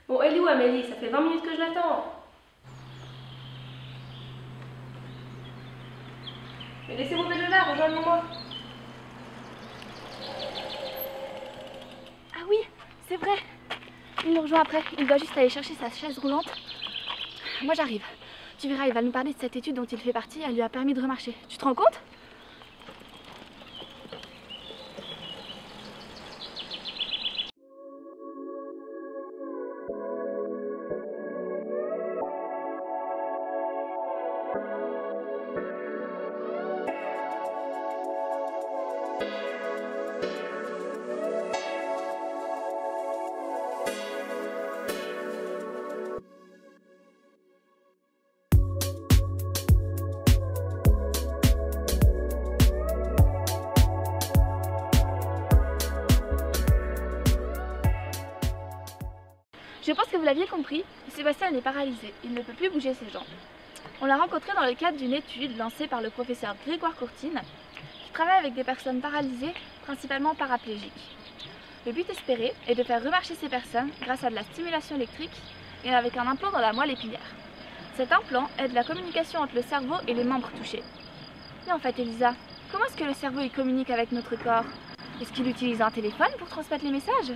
Bon, elle est où Amélie? Ça fait 20 minutes que je l'attends. Mais laissez vos vélos là, rejoignez-moi. Ah oui, c'est vrai. Il nous rejoint après. Il doit juste aller chercher sa chaise roulante. Moi j'arrive. Tu verras, il va nous parler de cette étude dont il fait partie. Elle lui a permis de remarcher. Tu te rends compte? Je pense que vous l'aviez compris, Sébastien est paralysé, il ne peut plus bouger ses jambes. On l'a rencontré dans le cadre d'une étude lancée par le professeur Grégoire Courtine, qui travaille avec des personnes paralysées, principalement paraplégiques. Le but espéré est de faire remarcher ces personnes grâce à de la stimulation électrique et avec un implant dans la moelle épinière. Cet implant aide la communication entre le cerveau et les membres touchés. Mais en fait, Elisa, comment est-ce que le cerveau communique avec notre corps? Est-ce qu'il utilise un téléphone pour transmettre les messages?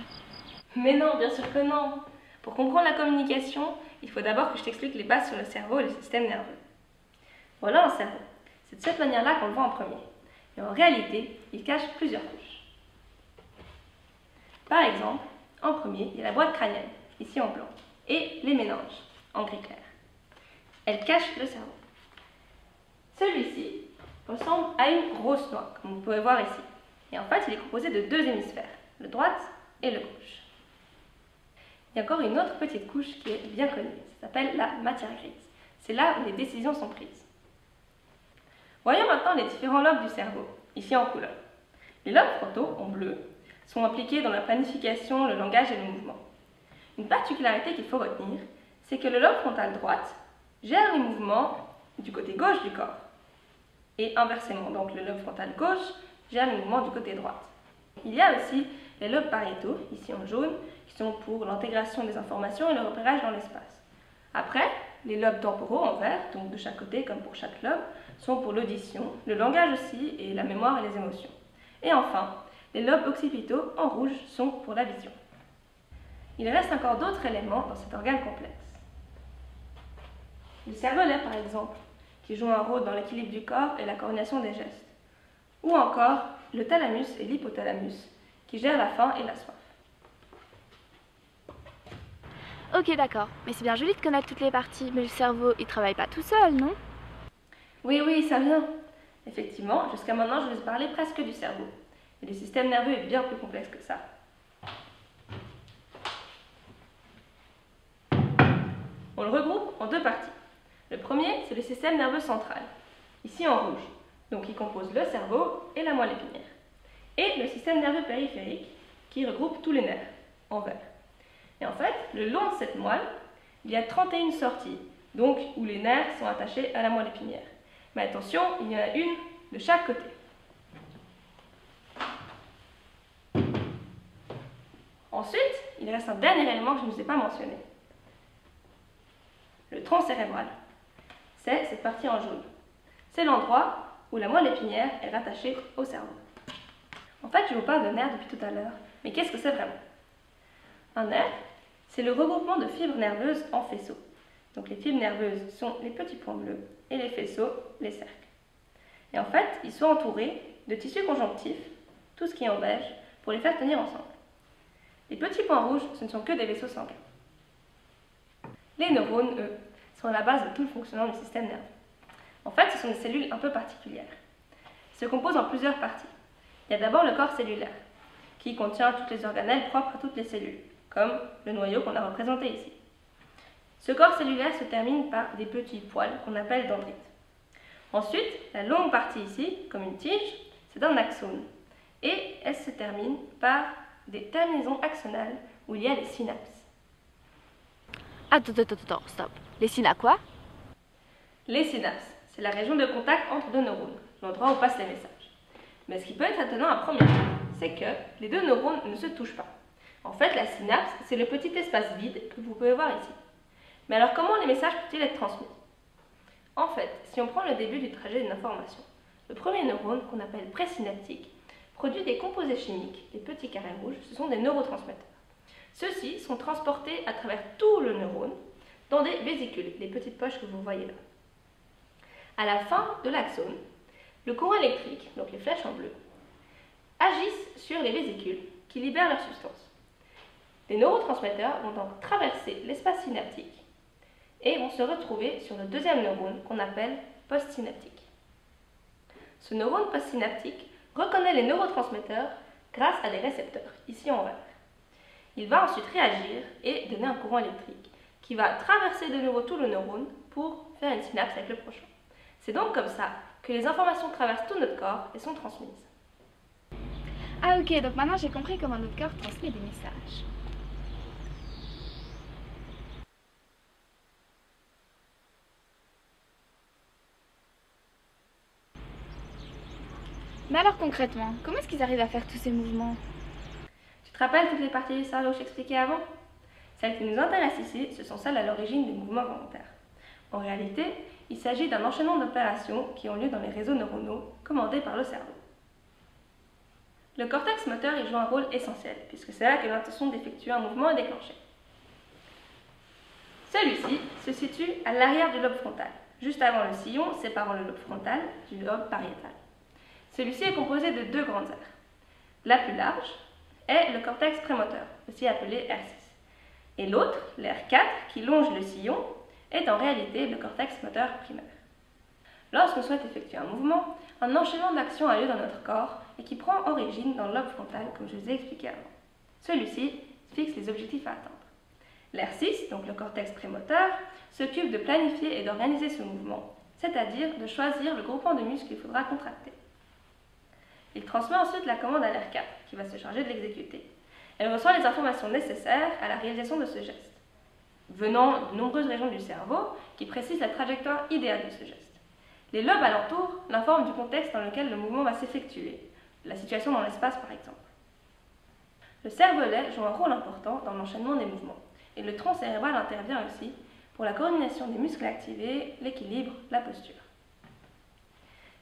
Mais non, bien sûr que non. Pour comprendre la communication, il faut d'abord que je t'explique les bases sur le cerveau et le système nerveux. Voilà un cerveau. C'est de cette manière-là qu'on le voit en premier. Et en réalité, il cache plusieurs couches. Par exemple, en premier, il y a la boîte crânienne, ici en blanc, et les méninges, en gris clair. Elle cache le cerveau. Celui-ci ressemble à une grosse noix, comme vous pouvez voir ici. Et en fait, il est composé de deux hémisphères, le droit et le gauche. Il y a encore une autre petite couche qui est bien connue, ça s'appelle la matière grise. C'est là où les décisions sont prises. Voyons maintenant les différents lobes du cerveau, ici en couleur. Les lobes frontaux, en bleu, sont impliqués dans la planification, le langage et le mouvement. Une particularité qu'il faut retenir, c'est que le lobe frontal droite gère les mouvements du côté gauche du corps. Et inversement, donc le lobe frontal gauche gère les mouvements du côté droit. Il y a aussi les lobes pariétaux, ici en jaune, qui sont pour l'intégration des informations et le repérage dans l'espace. Après, les lobes temporaux en vert, donc de chaque côté comme pour chaque lobe, sont pour l'audition, le langage aussi et la mémoire et les émotions. Et enfin, les lobes occipitaux en rouge sont pour la vision. Il reste encore d'autres éléments dans cet organe complexe. Le cervelet par exemple, qui joue un rôle dans l'équilibre du corps et la coordination des gestes. Ou encore le thalamus et l'hypothalamus, qui gèrent la faim et la soif. Ok, d'accord, mais c'est bien joli de connaître toutes les parties, mais le cerveau, il travaille pas tout seul, non? Oui, ça vient. Effectivement, jusqu'à maintenant, je vous ai parlé presque du cerveau. Mais le système nerveux est bien plus complexe que ça. On le regroupe en deux parties. Le premier, c'est le système nerveux central, ici en rouge, donc qui compose le cerveau et la moelle épinière. Et le système nerveux périphérique, qui regroupe tous les nerfs, en vert. Et en fait, le long de cette moelle, il y a 31 sorties, donc où les nerfs sont attachés à la moelle épinière. Mais attention, il y en a une de chaque côté. Ensuite, il reste un dernier élément que je ne vous ai pas mentionné. Le tronc cérébral. C'est cette partie en jaune. C'est l'endroit où la moelle épinière est rattachée au cerveau. En fait, je vous parle de nerfs depuis tout à l'heure, mais qu'est-ce que c'est vraiment? Un nerf, c'est le regroupement de fibres nerveuses en faisceaux. Donc les fibres nerveuses sont les petits points bleus et les faisceaux, les cercles. Et en fait, ils sont entourés de tissus conjonctifs, tout ce qui est en beige, pour les faire tenir ensemble. Les petits points rouges, ce ne sont que des vaisseaux sanguins. Les neurones, eux, sont à la base de tout le fonctionnement du système nerveux. En fait, ce sont des cellules un peu particulières. Elles se composent en plusieurs parties. Il y a d'abord le corps cellulaire, qui contient toutes les organelles propres à toutes les cellules, comme le noyau qu'on a représenté ici. Ce corps cellulaire se termine par des petits poils qu'on appelle dendrites. Ensuite, la longue partie ici, comme une tige, c'est un axone. Et elle se termine par des terminaisons axonales où il y a les synapses. Attends, stop. Les synapses quoi? Les synapses, c'est la région de contact entre deux neurones, l'endroit où passent les messages. Mais ce qui peut être étonnant à première vue, c'est que les deux neurones ne se touchent pas. En fait, la synapse, c'est le petit espace vide que vous pouvez voir ici. Mais alors, comment les messages peuvent-ils être transmis? En fait, si on prend le début du trajet d'une information, le premier neurone, qu'on appelle présynaptique, produit des composés chimiques, les petits carrés rouges, ce sont des neurotransmetteurs. Ceux-ci sont transportés à travers tout le neurone dans des vésicules, les petites poches que vous voyez là. À la fin de l'axone, le courant électrique, donc les flèches en bleu, agissent sur les vésicules qui libèrent leur substance. Les neurotransmetteurs vont donc traverser l'espace synaptique et vont se retrouver sur le deuxième neurone qu'on appelle postsynaptique. Ce neurone postsynaptique reconnaît les neurotransmetteurs grâce à des récepteurs, ici en vert. Il va ensuite réagir et donner un courant électrique qui va traverser de nouveau tout le neurone pour faire une synapse avec le prochain. C'est donc comme ça que les informations traversent tout notre corps et sont transmises. Ah ok, donc maintenant j'ai compris comment notre corps transmet des messages. Mais alors concrètement, comment est-ce qu'ils arrivent à faire tous ces mouvements? Tu te rappelles toutes les parties du cerveau que je t'expliquais avant? Celles qui nous intéressent ici, ce sont celles à l'origine des mouvements volontaires. En réalité, il s'agit d'un enchaînement d'opérations qui ont lieu dans les réseaux neuronaux commandés par le cerveau. Le cortex moteur y joue un rôle essentiel, puisque c'est là que l'intention d'effectuer un mouvement est déclenchée. Celui-ci se situe à l'arrière du lobe frontal, juste avant le sillon séparant le lobe frontal du lobe pariétal. Celui-ci est composé de deux grandes aires. La plus large est le cortex prémoteur, aussi appelé R6. Et l'autre, l'aire 4, qui longe le sillon, est en réalité le cortex moteur primaire. Lorsqu'on souhaite effectuer un mouvement, un enchaînement d'actions a lieu dans notre corps et qui prend origine dans le lobe frontal, comme je vous ai expliqué avant. Celui-ci fixe les objectifs à atteindre. L'aire 6, donc le cortex prémoteur, s'occupe de planifier et d'organiser ce mouvement, c'est-à-dire de choisir le groupement de muscles qu'il faudra contracter. Il transmet ensuite la commande à l'aire 4, qui va se charger de l'exécuter. Elle reçoit les informations nécessaires à la réalisation de ce geste, venant de nombreuses régions du cerveau qui précisent la trajectoire idéale de ce geste. Les lobes alentours l'informent du contexte dans lequel le mouvement va s'effectuer, la situation dans l'espace par exemple. Le cervelet joue un rôle important dans l'enchaînement des mouvements, et le tronc cérébral intervient aussi pour la coordination des muscles activés, l'équilibre, la posture.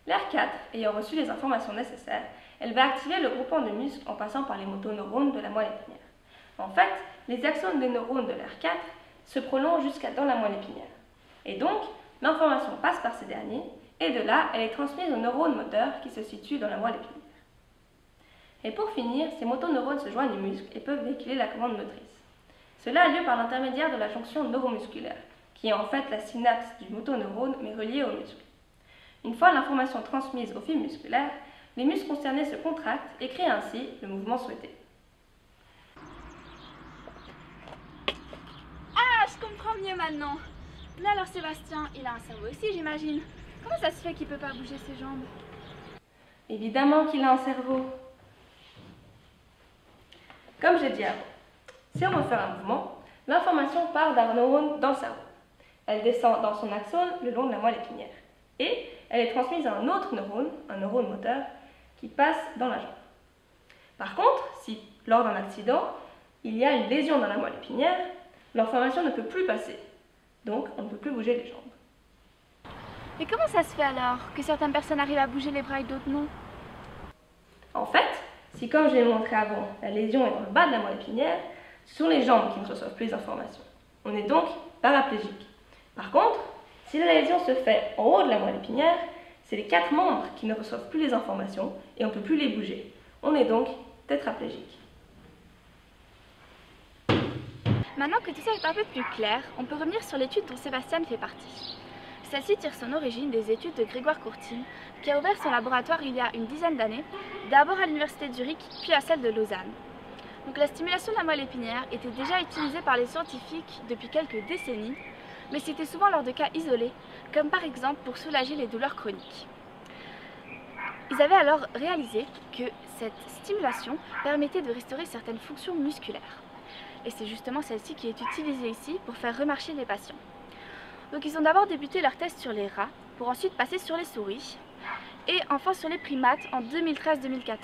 L'aire 4, ayant reçu les informations nécessaires, elle va activer le groupement de muscles en passant par les motoneurones de la moelle épinière. En fait, les axones des neurones de l'aire 4 se prolongent jusqu'à dans la moelle épinière. Et donc, l'information passe par ces derniers, et de là, elle est transmise aux neurones moteurs qui se situent dans la moelle épinière. Et pour finir, ces motoneurones se joignent aux muscles et peuvent véhiculer la commande motrice. Cela a lieu par l'intermédiaire de la jonction neuromusculaire, qui est en fait la synapse du motoneurone mais reliée au muscle. Une fois l'information transmise au fil musculaire, les muscles concernés se contractent et créent ainsi le mouvement souhaité. Ah, je comprends mieux maintenant. Mais alors Sébastien, il a un cerveau aussi, j'imagine. Comment ça se fait qu'il peut pas bouger ses jambes? Évidemment qu'il a un cerveau. Comme j'ai dit avant, si on veut faire un mouvement, l'information part d'un neurone dans le cerveau. Elle descend dans son axone le long de la moelle épinière. Et elle est transmise à un autre neurone, un neurone moteur, qui passe dans la jambe. Par contre, si lors d'un accident, il y a une lésion dans la moelle épinière, l'information ne peut plus passer. Donc, on ne peut plus bouger les jambes. Et comment ça se fait alors que certaines personnes arrivent à bouger les bras et d'autres non? En fait, si comme je l'ai montré avant, la lésion est dans le bas de la moelle épinière, ce sont les jambes qui ne reçoivent plus les informations. On est donc paraplégique. Par contre, si la lésion se fait en haut de la moelle épinière, c'est les 4 membres qui ne reçoivent plus les informations et on ne peut plus les bouger. On est donc tétraplégique. Maintenant que tout ça est un peu plus clair, on peut revenir sur l'étude dont Sébastien fait partie. Celle-ci tire son origine des études de Grégoire Courtine, qui a ouvert son laboratoire il y a une dizaine d'années, d'abord à l'université de Zurich, puis à celle de Lausanne. Donc la stimulation de la moelle épinière était déjà utilisée par les scientifiques depuis quelques décennies, mais c'était souvent lors de cas isolés, comme par exemple pour soulager les douleurs chroniques. Ils avaient alors réalisé que cette stimulation permettait de restaurer certaines fonctions musculaires. Et c'est justement celle-ci qui est utilisée ici pour faire remarcher les patients. Donc ils ont d'abord débuté leurs tests sur les rats, pour ensuite passer sur les souris, et enfin sur les primates en 2013-2014.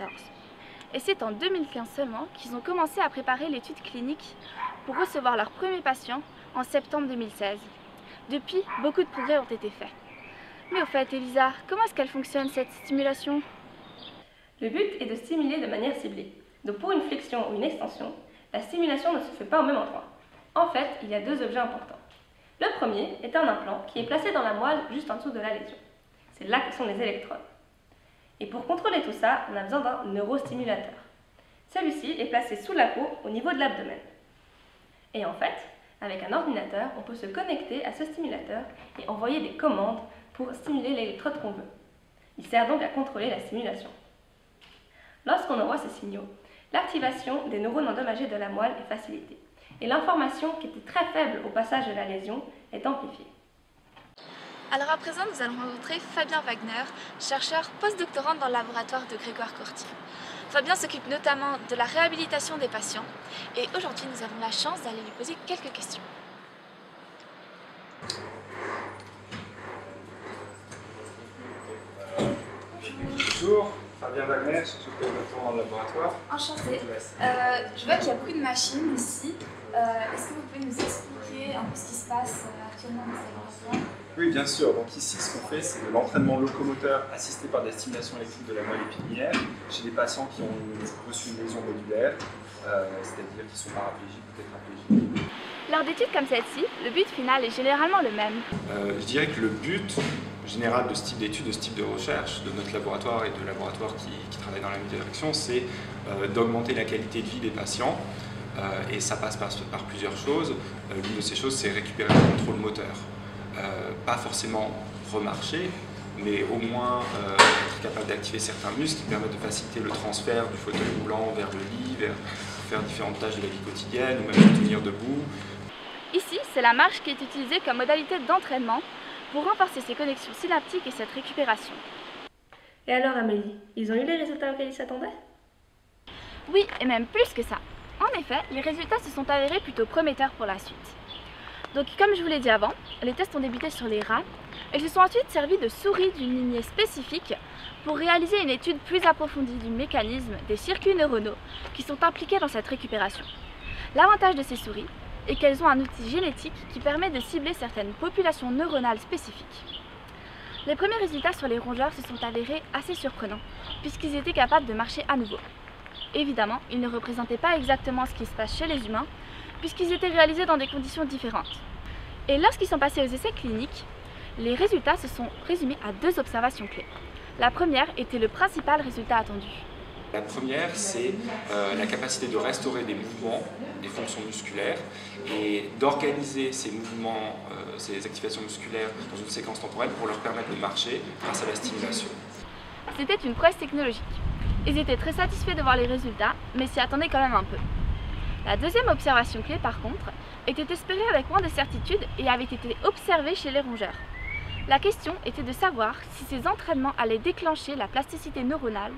Et c'est en 2015 seulement qu'ils ont commencé à préparer l'étude clinique pour recevoir leurs premiers patients en septembre 2016. Depuis, beaucoup de progrès ont été faits. Mais au fait, Elisa, comment est-ce qu'elle fonctionne cette stimulation? Le but est de stimuler de manière ciblée. Donc pour une flexion ou une extension, la stimulation ne se fait pas au même endroit. En fait, il y a deux objets importants. Le premier est un implant qui est placé dans la moelle juste en dessous de la lésion. C'est là que sont les électrodes. Et pour contrôler tout ça, on a besoin d'un neurostimulateur. Celui-ci est placé sous la peau au niveau de l'abdomen. Et en fait, avec un ordinateur, on peut se connecter à ce stimulateur et envoyer des commandes pour stimuler l'électrode qu'on veut. Il sert donc à contrôler la stimulation. Lorsqu'on envoie ces signaux, l'activation des neurones endommagés de la moelle est facilitée et l'information qui était très faible au passage de la lésion est amplifiée. Alors à présent, nous allons rencontrer Fabien Wagner, chercheur postdoctorant dans le laboratoire de Grégoire Courtine. Fabien s'occupe notamment de la réhabilitation des patients et aujourd'hui nous avons la chance d'aller lui poser quelques questions. Bonjour, Fabien Wagner, chercheur postdoctorant dans le laboratoire. Enchanté. Je vois qu'il y a beaucoup de machines ici. Est-ce que vous pouvez nous expliquer un peu ce qui se passe actuellement dans ce laboratoire? Oui, bien sûr. Donc ici, ce qu'on fait, c'est de l'entraînement locomoteur assisté par des stimulations électriques de la moelle épinière chez des patients qui ont reçu une lésion modulaire, c'est-à-dire qui sont paraplégiques ou tétraplégiques. Lors d'études comme celle-ci, le but final est généralement le même. Je dirais que le but général de ce type d'études, de ce type de recherche, de notre laboratoire et de laboratoires qui travaillent dans la même direction, c'est d'augmenter la qualité de vie des patients. Et ça passe par plusieurs choses. L'une de ces choses, c'est récupérer le contrôle moteur. Pas forcément remarcher, mais au moins être capable d'activer certains muscles qui permettent de faciliter le transfert du fauteuil roulant vers le lit, vers faire différentes tâches de la vie quotidienne ou même de tenir debout. Ici, c'est la marche qui est utilisée comme modalité d'entraînement pour renforcer ces connexions synaptiques et cette récupération. Et alors Amélie, ils ont eu les résultats auxquels ils s'attendaient? Oui, et même plus que ça. En effet, les résultats se sont avérés plutôt prometteurs pour la suite. Donc comme je vous l'ai dit avant, les tests ont débuté sur les rats. Ils se sont ensuite servis de souris d'une lignée spécifique pour réaliser une étude plus approfondie du mécanisme des circuits neuronaux qui sont impliqués dans cette récupération. L'avantage de ces souris est qu'elles ont un outil génétique qui permet de cibler certaines populations neuronales spécifiques. Les premiers résultats sur les rongeurs se sont avérés assez surprenants puisqu'ils étaient capables de marcher à nouveau. Évidemment, ils ne représentaient pas exactement ce qui se passe chez les humains, puisqu'ils étaient réalisés dans des conditions différentes. Et lorsqu'ils sont passés aux essais cliniques, les résultats se sont résumés à deux observations clés. La première était le principal résultat attendu. La première, c'est la capacité de restaurer des mouvements, des fonctions musculaires, et d'organiser ces mouvements, ces activations musculaires dans une séquence temporelle pour leur permettre de marcher grâce à la stimulation. C'était une prouesse technologique. Ils étaient très satisfaits de voir les résultats, mais s'y attendaient quand même un peu. La deuxième observation clé, par contre, était espérée avec moins de certitude et avait été observée chez les rongeurs. La question était de savoir si ces entraînements allaient déclencher la plasticité neuronale,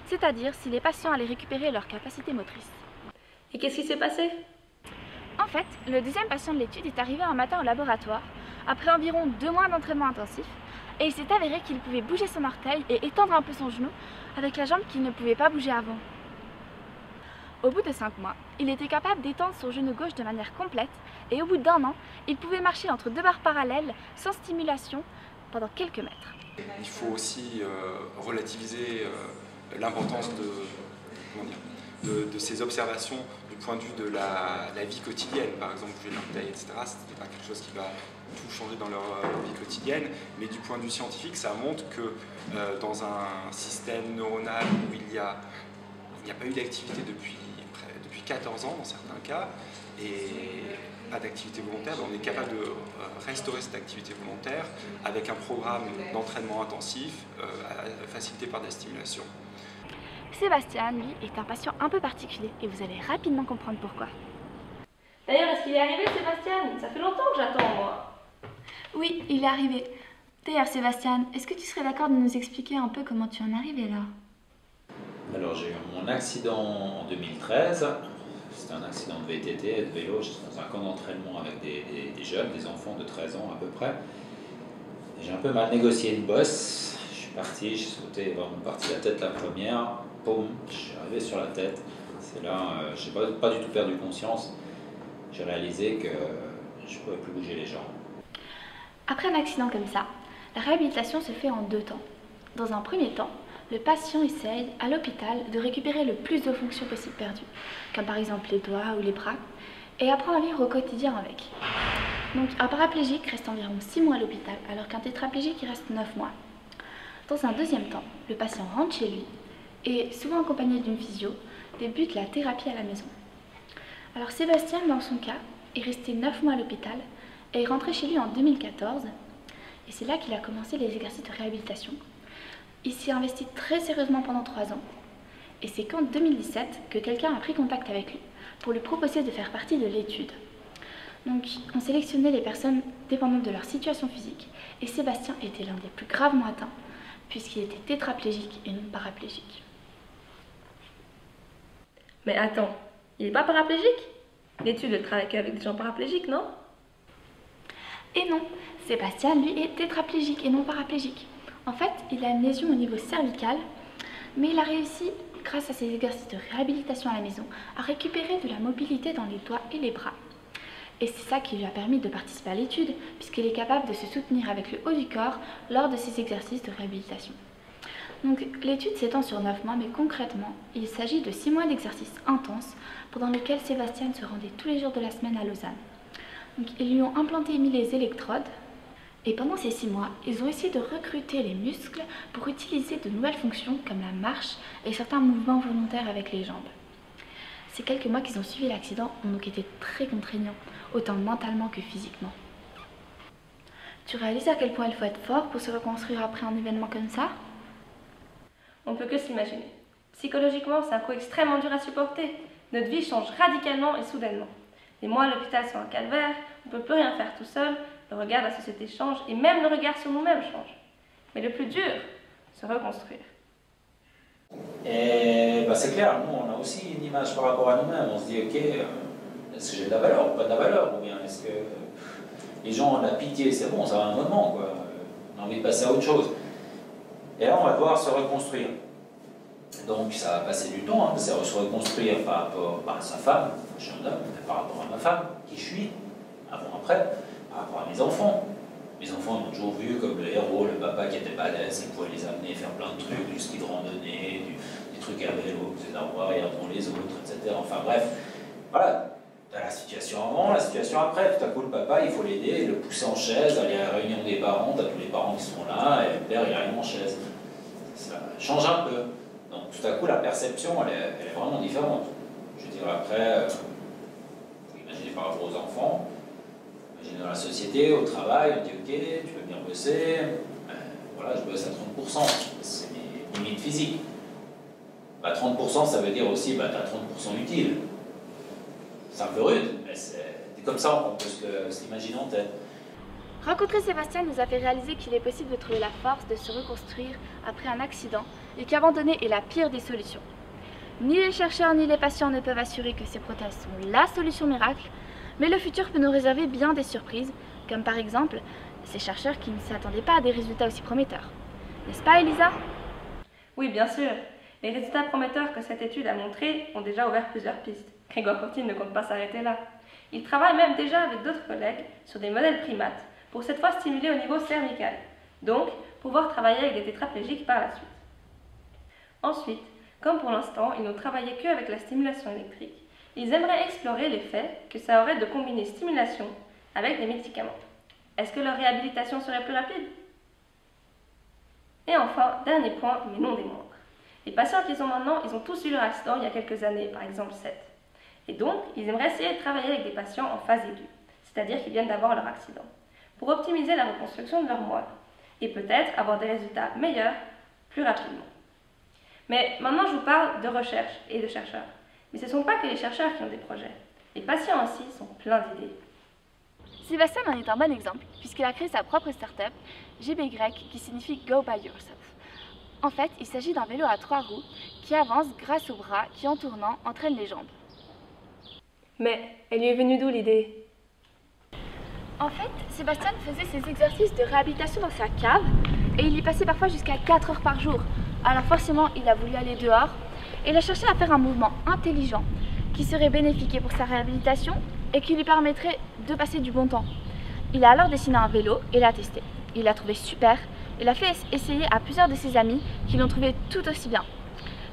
c'est-à-dire si les patients allaient récupérer leur capacité motrice. Et qu'est-ce qui s'est passé? En fait, le deuxième patient de l'étude est arrivé un matin au laboratoire, après environ 2 mois d'entraînement intensif, et il s'est avéré qu'il pouvait bouger son orteil et étendre un peu son genou avec la jambe qu'il ne pouvait pas bouger avant. Au bout de 5 mois, il était capable d'étendre son genou gauche de manière complète et au bout d'1 an, il pouvait marcher entre 2 barres parallèles sans stimulation pendant quelques mètres. Il faut aussi relativiser l'importance de ces observations du point de vue de la vie quotidienne. Par exemple, bouger l'orteil, etc. Ce n'est pas quelque chose qui va tout changer dans leur vie quotidienne, mais du point de vue scientifique, ça montre que dans un système neuronal où il n'y a pas eu d'activité depuis 14 ans dans certains cas, et pas d'activité volontaire, on est capable de restaurer cette activité volontaire avec un programme d'entraînement intensif facilité par des stimulations. Sébastien, lui, est un patient un peu particulier et vous allez rapidement comprendre pourquoi. D'ailleurs, est-ce qu'il est arrivé, Sébastien? Ça fait longtemps que j'attends, moi. Oui, il est arrivé. D'ailleurs, Sébastien, est-ce que tu serais d'accord de nous expliquer un peu comment tu en es arrivé là? Alors j'ai eu mon accident en 2013, c'était un accident de VTT et de vélo, j'étais dans un camp d'entraînement avec des jeunes, des enfants de 13 ans à peu près. J'ai un peu mal négocié une bosse, je suis parti, j'ai sauté vraiment parti la tête la première, paume, je suis arrivé sur la tête. C'est là, je n'ai pas du tout perdu conscience. J'ai réalisé que je ne pouvais plus bouger les jambes. Après un accident comme ça, la réhabilitation se fait en 2 temps. Dans un premier temps, le patient essaye à l'hôpital de récupérer le plus de fonctions possibles perdues, comme par exemple les doigts ou les bras, et apprend à vivre au quotidien avec. Donc un paraplégique reste environ 6 mois à l'hôpital, alors qu'un tétraplégique y reste 9 mois. Dans un deuxième temps, le patient rentre chez lui et, souvent accompagné d'une physio, débute la thérapie à la maison. Alors Sébastien, dans son cas, est resté 9 mois à l'hôpital et est rentré chez lui en 2014. Et c'est là qu'il a commencé les exercices de réhabilitation. Il s'y a investi très sérieusement pendant 3 ans. Et c'est qu'en 2017 que quelqu'un a pris contact avec lui pour lui proposer de faire partie de l'étude. Donc on sélectionnait les personnes dépendantes de leur situation physique et Sébastien était l'un des plus gravement atteints puisqu'il était tétraplégique et non paraplégique. Mais attends, il n'est pas paraplégique? L'étude, elle travaille qu'avec des gens paraplégiques, non? Et non, Sébastien, lui, est tétraplégique et non paraplégique. En fait, il a une lésion au niveau cervical, mais il a réussi, grâce à ses exercices de réhabilitation à la maison, à récupérer de la mobilité dans les doigts et les bras. Et c'est ça qui lui a permis de participer à l'étude, puisqu'il est capable de se soutenir avec le haut du corps lors de ses exercices de réhabilitation. Donc l'étude s'étend sur 9 mois, mais concrètement, il s'agit de 6 mois d'exercices intenses pendant lesquels Sébastien se rendait tous les jours de la semaine à Lausanne. Donc ils lui ont implanté 1000 électrodes, et pendant ces 6 mois, ils ont essayé de recruter les muscles pour utiliser de nouvelles fonctions comme la marche et certains mouvements volontaires avec les jambes. Ces quelques mois qu'ils ont suivi l'accident ont donc été très contraignants, autant mentalement que physiquement. Tu réalises à quel point il faut être fort pour se reconstruire après un événement comme ça? On peut que s'imaginer. Psychologiquement, c'est un coup extrêmement dur à supporter. Notre vie change radicalement et soudainement. Les mois à l'hôpital sont un calvaire, on ne peut plus rien faire tout seul, le regard de la société change et même le regard sur nous-mêmes change. Mais le plus dur, se reconstruire. Et bah, c'est clair, nous on a aussi une image par rapport à nous-mêmes. On se dit, ok, est-ce que j'ai de la valeur ou pas de la valeur? Ou bien est-ce que les gens ont de la pitié? C'est bon, ça va un moment, quoi. On a envie de passer à autre chose. Et là, on va devoir se reconstruire. Donc ça va passer du temps, hein, c'est se reconstruire par rapport à sa femme, je suis un homme, par rapport à ma femme, qui je suis, avant, après, par rapport à mes enfants. Mes enfants ils m'ont toujours vu comme le héros, le papa qui était balèze, qui pouvait les amener faire plein de trucs, du ski de randonnée, des trucs à vélo, vous allez voir, regardons les autres, etc. Enfin bref, voilà. T'as la situation avant, la situation après. Tout à coup, le papa, il faut l'aider, le pousser en chaise, aller à la réunion des parents, t'as tous les parents qui sont là, et le père, il arrive en chaise. Ça change un peu. Donc tout à coup, la perception, elle est vraiment différente. Je veux dire, après, vous imaginez par rapport aux enfants, imaginez dans la société, au travail, on dit ok, tu veux venir bosser, voilà, je bosse à 30%, c'est mes limites physiques. Bah, 30%, ça veut dire aussi, bah, tu as 30% utile. C'est un peu rude, mais c'est comme ça, on peut se l'imaginer en tête. Rencontrer Sébastien nous a fait réaliser qu'il est possible de trouver la force de se reconstruire après un accident et qu'abandonner est la pire des solutions. Ni les chercheurs ni les patients ne peuvent assurer que ces prothèses sont la solution miracle, mais le futur peut nous réserver bien des surprises, comme par exemple ces chercheurs qui ne s'attendaient pas à des résultats aussi prometteurs. N'est-ce pas, Elisa? Oui, bien sûr. Les résultats prometteurs que cette étude a montrés ont déjà ouvert plusieurs pistes. Grégoire Courtine ne compte pas s'arrêter là. Il travaille même déjà avec d'autres collègues sur des modèles primates, pour cette fois stimuler au niveau cervical, donc pouvoir travailler avec des tétraplégiques par la suite. Ensuite, comme pour l'instant, ils n'ont travaillé qu'avec la stimulation électrique, ils aimeraient explorer l'effet que ça aurait de combiner stimulation avec des médicaments. Est-ce que leur réhabilitation serait plus rapide? Et enfin, dernier point, mais non des moindres. Les patients qu'ils ont maintenant, ils ont tous eu leur accident il y a quelques années, par exemple 7. Et donc, ils aimeraient essayer de travailler avec des patients en phase aiguë, c'est-à-dire qu'ils viennent d'avoir leur accident, pour optimiser la reconstruction de leur moelle, et peut-être avoir des résultats meilleurs plus rapidement. Mais maintenant, je vous parle de recherche et de chercheurs. Mais ce ne sont pas que les chercheurs qui ont des projets. Les patients aussi sont pleins d'idées. Sébastien en est un bon exemple, puisqu'il a créé sa propre start-up, GBY, qui signifie Go By Yourself. En fait, il s'agit d'un vélo à 3 roues qui avance grâce aux bras qui, en tournant, entraînent les jambes. Mais elle lui est venue d'où l'idée? En fait, Sébastien faisait ses exercices de réhabilitation dans sa cave et il y passait parfois jusqu'à 4 heures par jour. Alors forcément, il a voulu aller dehors Il a cherché à faire un mouvement intelligent qui serait bénéfique pour sa réhabilitation et qui lui permettrait de passer du bon temps. Il a alors dessiné un vélo et l'a testé. Il l'a trouvé super et l'a fait essayer à plusieurs de ses amis qui l'ont trouvé tout aussi bien.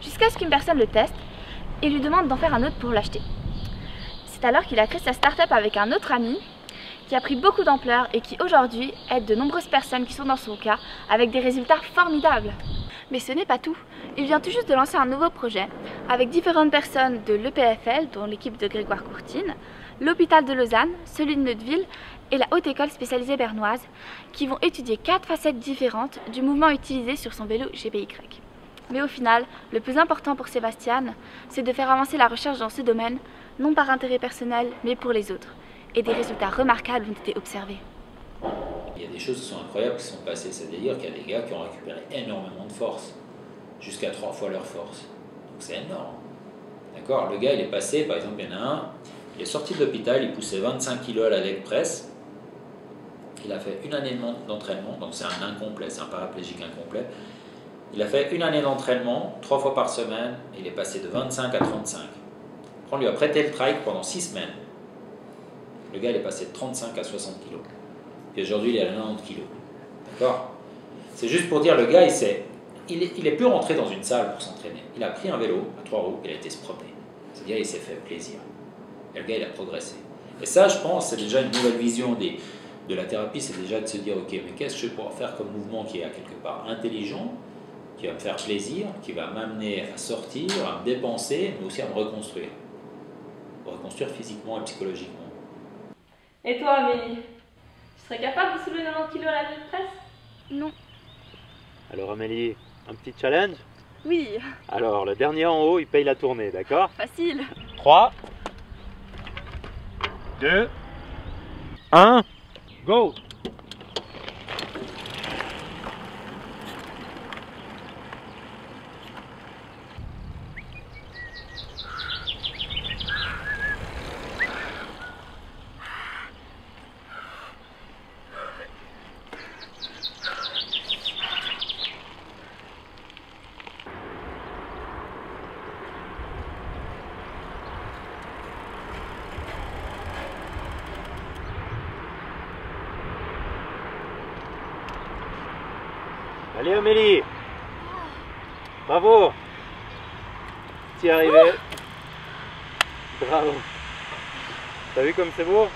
Jusqu'à ce qu'une personne le teste et lui demande d'en faire un autre pour l'acheter. C'est alors qu'il a créé sa start-up avec un autre ami qui a pris beaucoup d'ampleur et qui aujourd'hui aide de nombreuses personnes qui sont dans son cas avec des résultats formidables. Mais ce n'est pas tout. Il vient tout juste de lancer un nouveau projet avec différentes personnes de l'EPFL, dont l'équipe de Grégoire Courtine, l'hôpital de Lausanne, celui de Neudeville et la haute école spécialisée bernoise qui vont étudier 4 facettes différentes du mouvement utilisé sur son vélo GPY. Mais au final, le plus important pour Sébastien, c'est de faire avancer la recherche dans ce domaine, non par intérêt personnel, mais pour les autres. Et des résultats remarquables ont été observés. Il y a des choses qui sont incroyables qui sont passées, c'est-à-dire qu'il y a des gars qui ont récupéré énormément de force, jusqu'à 3 fois leur force. Donc c'est énorme. D'accord? Le gars, il est passé, par exemple, il y en a un, il est sorti de l'hôpital, il poussait 25 kg à la leg press. Il a fait une année d'entraînement, donc c'est un incomplet, c'est un paraplégique incomplet. Il a fait une année d'entraînement, 3 fois par semaine, et il est passé de 25 à 35. On lui a prêté le trike pendant 6 semaines. Le gars, il est passé de 35 à 60 kg. Puis aujourd'hui, il est à 90 kg. D'accord? C'est juste pour dire, le gars, il est plus rentré dans une salle pour s'entraîner. Il a pris un vélo à 3 roues, il a été se promener. C'est-à-dire, il s'est fait plaisir. Et le gars, il a progressé. Et ça, je pense, c'est déjà une nouvelle vision de la thérapie, c'est déjà de se dire, ok, mais qu'est-ce que je vais pouvoir faire comme mouvement qui est à quelque part intelligent, qui va me faire plaisir, qui va m'amener à sortir, à me dépenser, mais aussi à me reconstruire. Reconstruire physiquement et psychologiquement. Et toi, Amélie, tu serais capable de soulever 90 kg à la leg press? Non. Alors Amélie, un petit challenge? Oui. Alors, le dernier en haut, il paye la tournée, d'accord? Facile. 3, 2, 1, go! Allez Amélie, bravo, t'y es arrivé, bravo, t'as vu comme c'est beau?